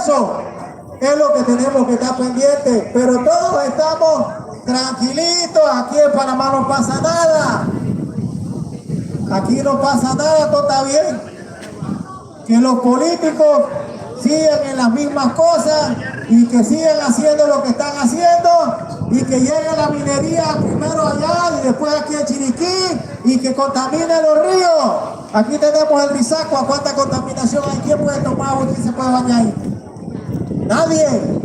Eso es lo que tenemos que estar pendientes, pero todos estamos tranquilitos. Aquí en Panamá no pasa nada. Aquí no pasa nada, todo está bien. Que los políticos sigan en las mismas cosas y que sigan haciendo lo que están haciendo y que llegue la minería primero allá y después aquí en Chiriquí y que contamine los ríos. Aquí tenemos el Rizaco. ¿A cuánta contaminación hay? ¿Quién puede tomar agua y quién se puede bañar ahí? Nadie.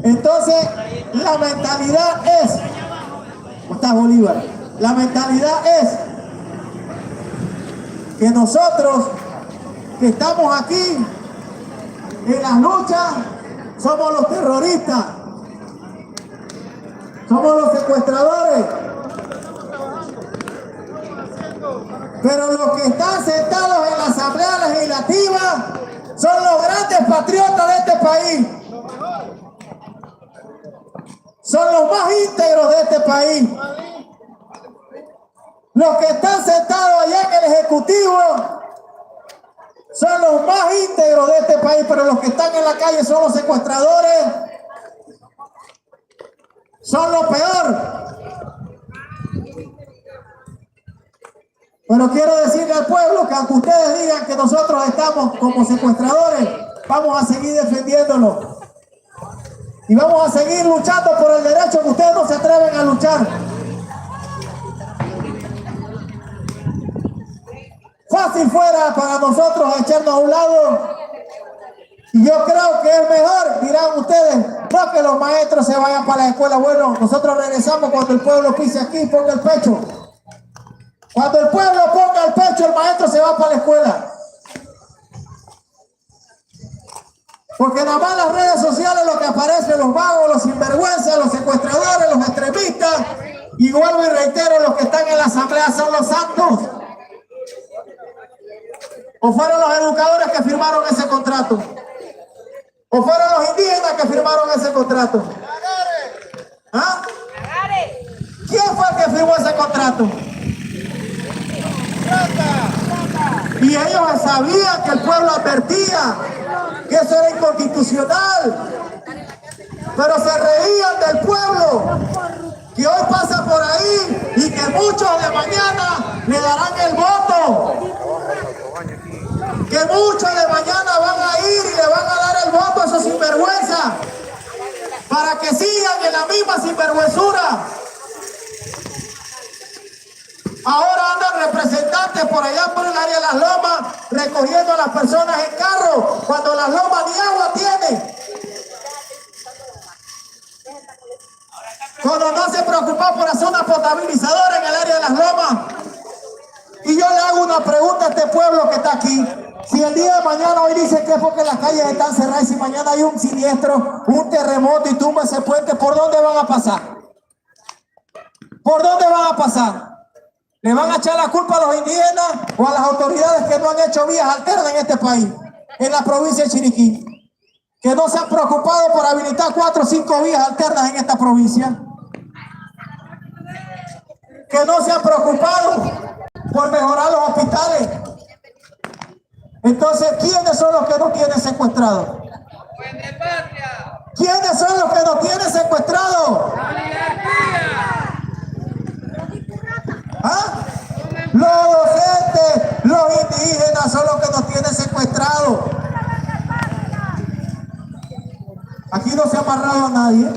Entonces, la mentalidad es, ¿cómo está Bolívar? La mentalidad es que nosotros que estamos aquí en las luchas somos los terroristas, somos los secuestradores. Pero los que están sentados en la Asamblea Legislativa son los grandes patriotas de este país. Son los más íntegros de este país. Los que están sentados allá en el Ejecutivo son los más íntegros de este país, pero los que están en la calle son los secuestradores. Son lo peor. Pero quiero decirle al pueblo que aunque ustedes digan que nosotros estamos como secuestradores, vamos a seguir defendiéndolo. Y vamos a seguir luchando por el derecho que ustedes no se atreven a luchar. Fácil fuera para nosotros echarnos a un lado. Y yo creo que es mejor, dirán ustedes, no que los maestros se vayan para la escuela. Bueno, nosotros regresamos cuando el pueblo pise aquí y ponga el pecho. Cuando el pueblo ponga el pecho, el maestro se va para la escuela. Porque nada más en las redes sociales lo que aparecen, los vagos, los sinvergüenzas, los secuestradores, los extremistas, y vuelvo y reitero, los que están en la asamblea son los santos. ¿O fueron los educadores que firmaron ese contrato? ¿O fueron los indígenas que firmaron ese contrato? ¿Ah? ¿Quién fue el que firmó ese contrato? Y ellos sabían que el pueblo advertía que eso era inconstitucional, pero se reían del pueblo que hoy pasa por ahí y que muchos de mañana le darán el voto, que muchos de mañana van a ir y le van a dar el voto a esos sinvergüenzas para que sigan en la misma sinvergüenzura. Ahora andan representantes por allá por el área de las lomas recogiendo a las personas en carro cuando las lomas ni agua tienen. Cuando no se preocupó por hacer una potabilizadora en el área de las lomas. Y yo le hago una pregunta a este pueblo que está aquí. Si el día de mañana hoy dice que es porque las calles están cerradas y si mañana hay un siniestro, un terremoto y tumba ese puente, ¿por dónde van a pasar? ¿Por dónde van a pasar? ¿Le van a echar la culpa a los indígenas o a las autoridades que no han hecho vías alternas en este país, en la provincia de Chiriquí? Que no se han preocupado por habilitar 4 o 5 vías alternas en esta provincia. Que no se han preocupado por mejorar los hospitales. Entonces, ¿quiénes son los que nos tienen secuestrados? ¿Quiénes son los que nos tienen secuestrados? ¿Ah? Los docentes, los indígenas son los que nos tienen secuestrados. Aquí no se ha amarrado a nadie.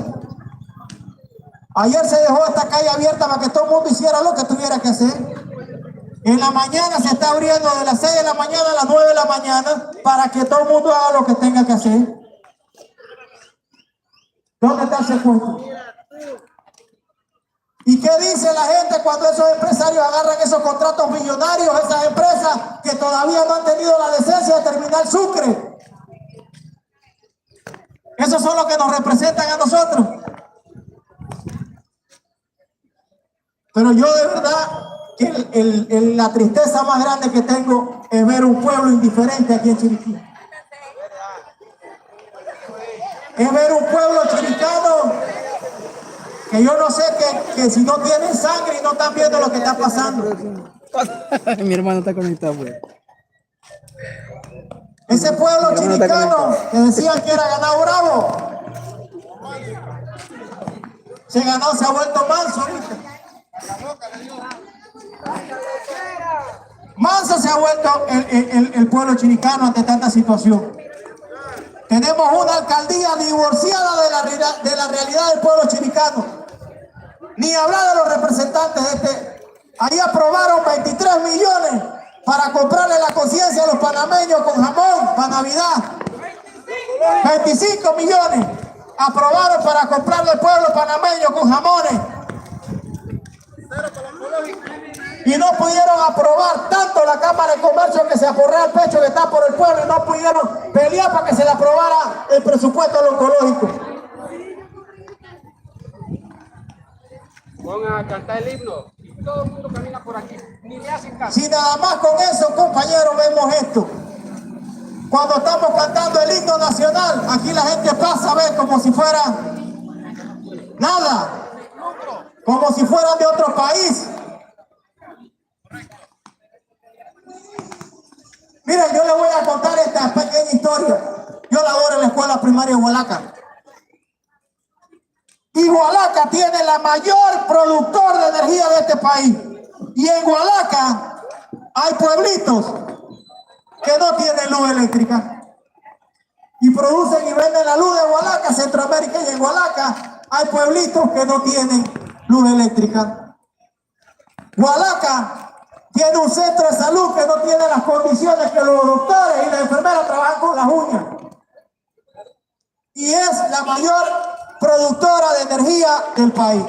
Ayer se dejó esta calle abierta para que todo el mundo hiciera lo que tuviera que hacer. En la mañana se está abriendo de las 6 de la mañana a las 9 de la mañana para que todo el mundo haga lo que tenga que hacer. ¿Dónde está el secuestro? ¿Y qué dice la gente cuando esos empresarios agarran esos contratos millonarios, esas empresas que todavía no han tenido la decencia de terminar Sucre? Esos son los que nos representan a nosotros. Pero yo de verdad que la tristeza más grande que tengo es ver un pueblo indiferente aquí en Chiriquí. Es ver un pueblo chiricano que yo no sé que si no tienen sangre y no están viendo lo que está pasando. Mi hermano está conectado, pues. Ese pueblo chiricano que decían que era ganado bravo, se ha vuelto manso ahorita. Manso se ha vuelto el pueblo chiricano ante tanta situación. Tenemos una alcaldía divorciada de la realidad del pueblo chiricano. Ni hablar de los representantes de este. Ahí aprobaron 23 millones para comprarle la conciencia a los panameños con jamón para Navidad. 25 millones aprobaron para comprarle al pueblo panameño con jamones. Y no pudieron aprobar tanto la Cámara de Comercio que se aporrea el pecho que está por el pueblo y no pudieron pelear para que se le aprobara el presupuesto al oncológico. Van a cantar el himno y todo el mundo camina por aquí, ni le hacen caso. Si nada más con eso, compañeros, vemos esto. Cuando estamos cantando el himno nacional, aquí la gente pasa a ver como si fuera nada, como si fueran de otro país. Miren, yo les voy a contar esta pequeña historia. Yo laboro en la escuela primaria de Hualaca. Y Hualaca tiene la mayor productor de energía de este país. Y en Hualaca hay pueblitos que no tienen luz eléctrica. Y producen y venden la luz de Hualaca, Centroamérica, y en Hualaca hay pueblitos que no tienen luz eléctrica. Hualaca tiene un centro de salud que no tiene las condiciones que los doctores y las enfermeras trabajan con las uñas. Y es la mayor productora de energía del país.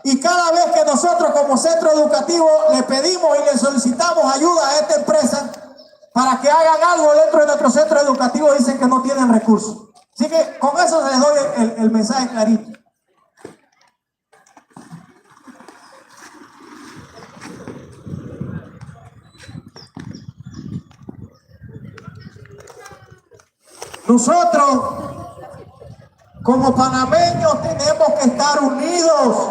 Y cada vez que nosotros como centro educativo le pedimos y le solicitamos ayuda a esta empresa para que hagan algo dentro de nuestro centro educativo, dicen que no tienen recursos. Así que con eso les doy el mensaje clarito. Nosotros, como panameños, tenemos que estar unidos.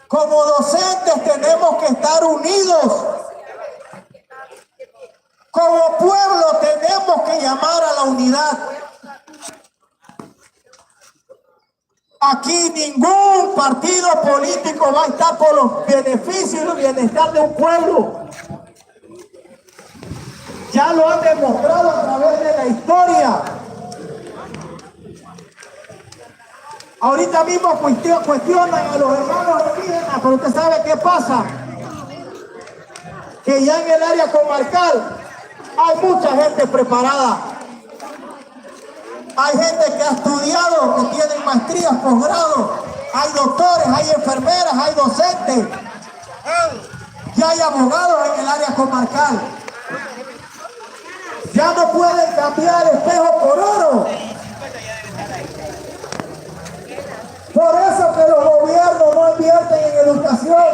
Como docentes tenemos que estar unidos. Como pueblo tenemos que llamar a la unidad. Aquí ningún partido político va a estar por los beneficios y el bienestar de un pueblo. Ya lo han demostrado a través de la historia. Ahorita mismo cuestionan a los hermanos indígenas, pero usted sabe qué pasa. Que ya en el área comarcal hay mucha gente preparada. Hay gente que ha estudiado, que tienen maestrías, posgrados. Hay doctores, hay enfermeras, hay docentes. Ya hay abogados en el área comarcal. Ya no pueden cambiar espejo por oro. Por eso que los gobiernos no invierten en educación.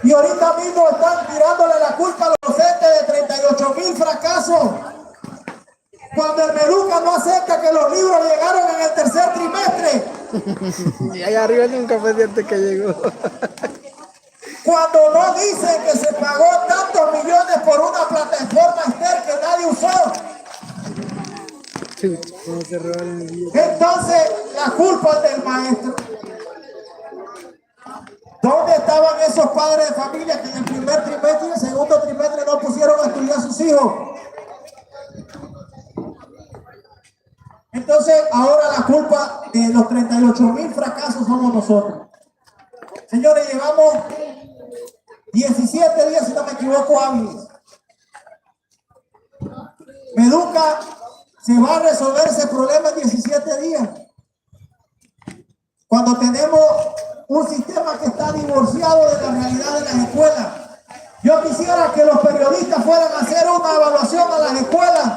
Y ahorita mismo están tirándole la culpa a los docentes de 38,000 fracasos. Cuando el Meduca no acepta que los libros llegaron en el tercer trimestre. Y ahí arriba nunca fue cierto que llegó. Cuando no dicen que se pagó tantos millones por una plataforma externa que nadie usó. Entonces, la culpa es del maestro. ¿Dónde estaban esos padres de familia que en el primer trimestre y el segundo trimestre no pusieron a estudiar a sus hijos? Entonces, ahora la culpa de los 38,000 fracasos somos nosotros. Señores, llevamos 17 días, si no me equivoco, hábiles. Meduca se va a resolver ese problema en 17 días. Cuando tenemos un sistema que está divorciado de la realidad de las escuelas. Yo quisiera que los periodistas fueran a hacer una evaluación a las escuelas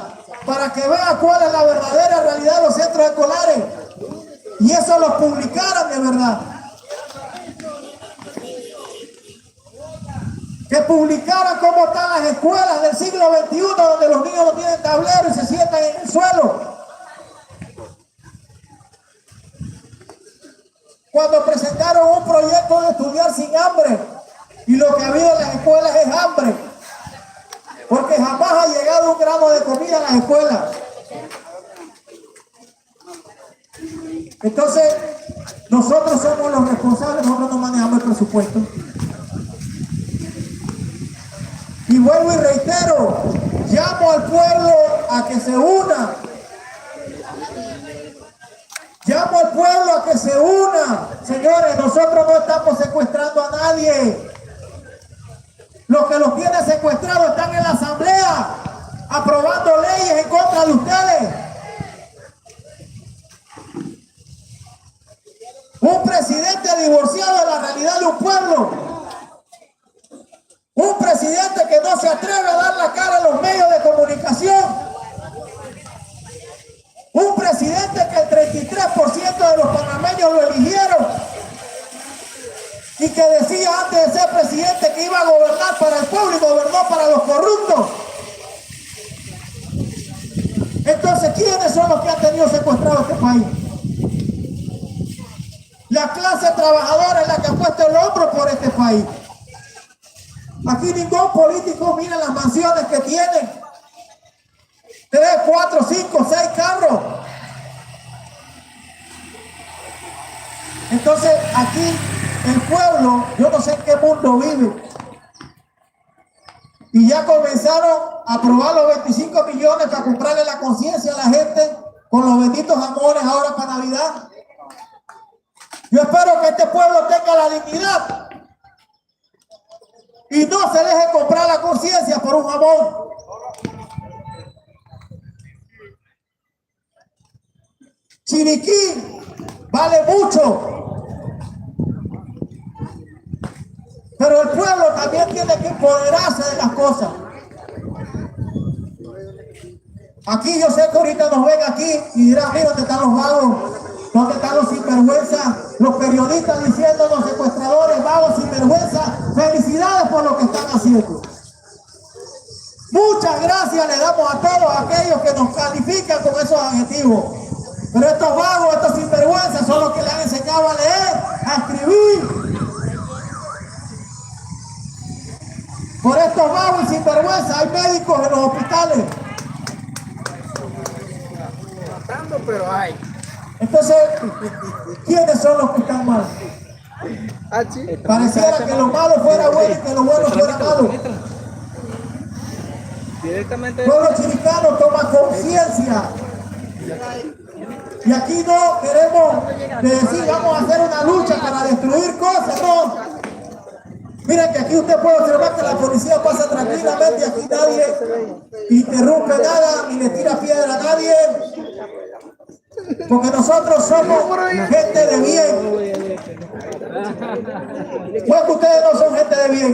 para que vean cuál es la verdadera realidad de los centros escolares. Y eso lo publicaran de verdad. Que publicaran cómo están las escuelas del siglo XXI, donde los niños no tienen tablero y se sientan en el suelo. Cuando presentaron un proyecto de estudiar sin hambre, y lo que ha habido en las escuelas es gramos de comida en las escuelas. Entonces, nosotros somos los responsables, nosotros no manejamos el presupuesto. Y vuelvo y reitero, llamo al pueblo a que se una. Llamo al pueblo a que se una. Señores, nosotros no estamos secuestrando a nadie. Los que los tienen secuestrados están en la asamblea, aprobando leyes en contra de ustedes. Un presidente divorciado de la realidad de un pueblo. Un presidente que no se atreve a dar la cara en los medios de comunicación. Un presidente que el 33% de los panameños lo eligieron. Y que decía antes de ser presidente que iba a gobernar para el pueblo y gobernó para los corruptos. Entonces, ¿quiénes son los que han tenido secuestrado este país? La clase trabajadora es la que ha puesto el hombro por este país. Aquí ningún político mira las mansiones que tienen. 3, 4, 5, 6 carros. Entonces, aquí el pueblo, yo no sé en qué mundo vive. Y ya comenzaron a aprobar los 25 millones para comprarle la conciencia a la gente con los benditos jamones ahora para Navidad. Yo espero que este pueblo tenga la dignidad y no se deje comprar la conciencia por un jamón. Chiriquí vale mucho, pero el pueblo también tiene que empoderarse de las cosas. Aquí yo sé que ahorita nos ven aquí y dirán, mira dónde están los vagos, dónde están los sinvergüenzas, los periodistas diciéndonos secuestradores, vagos, sinvergüenzas. Felicidades por lo que están haciendo. Muchas gracias le damos a todos aquellos que nos califican con esos adjetivos. Pero estos vagos, estos sinvergüenzas son los que le han enseñado a leer, a escribir. Por estos vagos y sinvergüenzas hay médicos en los hospitales. Pero hay. Entonces, ¿quiénes son los que están mal? Pareciera que lo malo fuera bueno y que lo bueno fuera malo. Directamente. El pueblo chiricano toma conciencia. Y aquí no queremos decir vamos a hacer una lucha para destruir cosas, no. Miren que aquí usted puede observar que la policía pasa tranquilamente, aquí nadie interrumpe nada, ni le tira piedra a nadie. Porque nosotros somos gente de bien. No es que ustedes no son gente de bien.